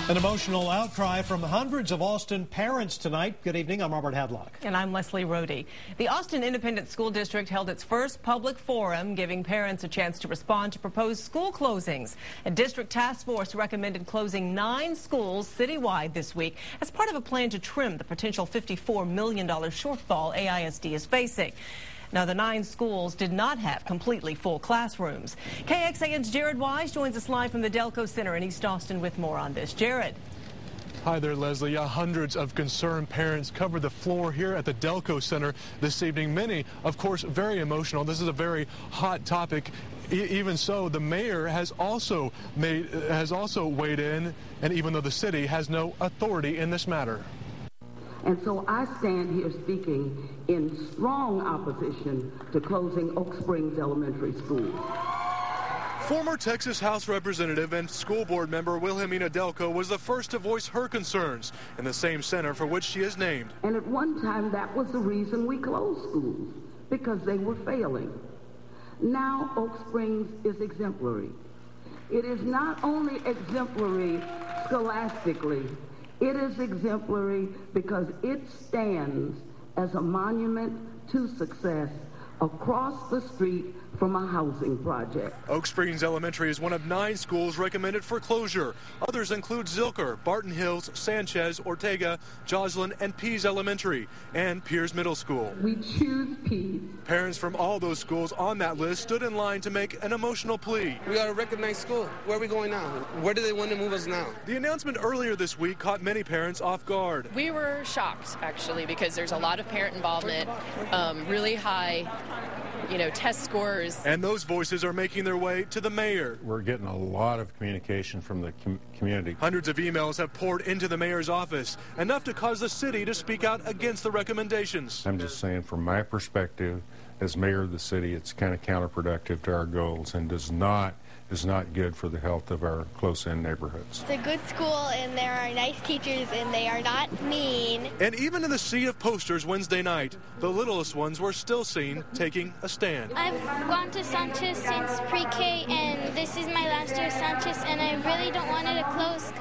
An emotional outcry from hundreds of Austin parents tonight. Good evening, I'm Robert Hadlock. And I'm Leslie Rohde. The Austin Independent School District held its first public forum, giving parents a chance to respond to proposed school closings. A district task force recommended closing 9 schools citywide this week as part of a plan to trim the potential $54 million shortfall AISD is facing. Now, the 9 schools did not have completely full classrooms. KXAN's Jared Wise joins us live from the Delco Center in East Austin with more on this. Jared. Hi there, Leslie. Hundreds of concerned parents covered the floor here at the Delco Center this evening. Many, of course, very emotional. This is a very hot topic. Even so, the mayor has also weighed in, and even though the city has no authority in this matter. And so I stand here speaking in strong opposition to closing Oak Springs Elementary School. Former Texas House Representative and school board member Wilhelmina Delco was the first to voice her concerns in the same center for which she is named. And at one time, that was the reason we closed schools, because they were failing. Now Oak Springs is exemplary. It is not only exemplary scholastically, it is exemplary because it stands as a monument to success across the street from a housing project. Oak Springs Elementary is one of 9 schools recommended for closure. Others include Zilker, Barton Hills, Sanchez, Ortega, Joslin, and Pease Elementary, and Pierce Middle School. We choose Pease. Parents from all those schools on that list stood in line to make an emotional plea. We got to recognize school. Where are we going now? Where do they want to move us now? The announcement earlier this week caught many parents off guard. We were shocked, actually, because there's a lot of parent involvement, really high test scores. And those voices are making their way to the mayor. We're getting a lot of communication from the community. Hundreds of emails have poured into the mayor's office, enough to cause the city to speak out against the recommendations. I'm just saying, from my perspective, as mayor of the city, it's kind of counterproductive to our goals and is not good for the health of our close-in neighborhoods. It's a good school, and there are nice teachers, and they are not mean. And even in the sea of posters Wednesday night, the littlest ones were still seen taking a stand. I've gone to Sanchez since pre-K, and this is my last year at Sanchez, and I really don't want it to close.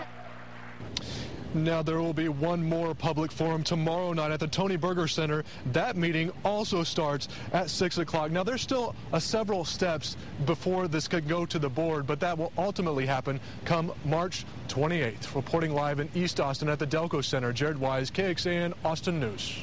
Now, there will be one more public forum tomorrow night at the Tony Berger Center. That meeting also starts at 6 o'clock. Now, there's still several steps before this could go to the board, but that will ultimately happen come March 28th. Reporting live in East Austin at the Delco Center, Jared Wise, KXAN Austin News.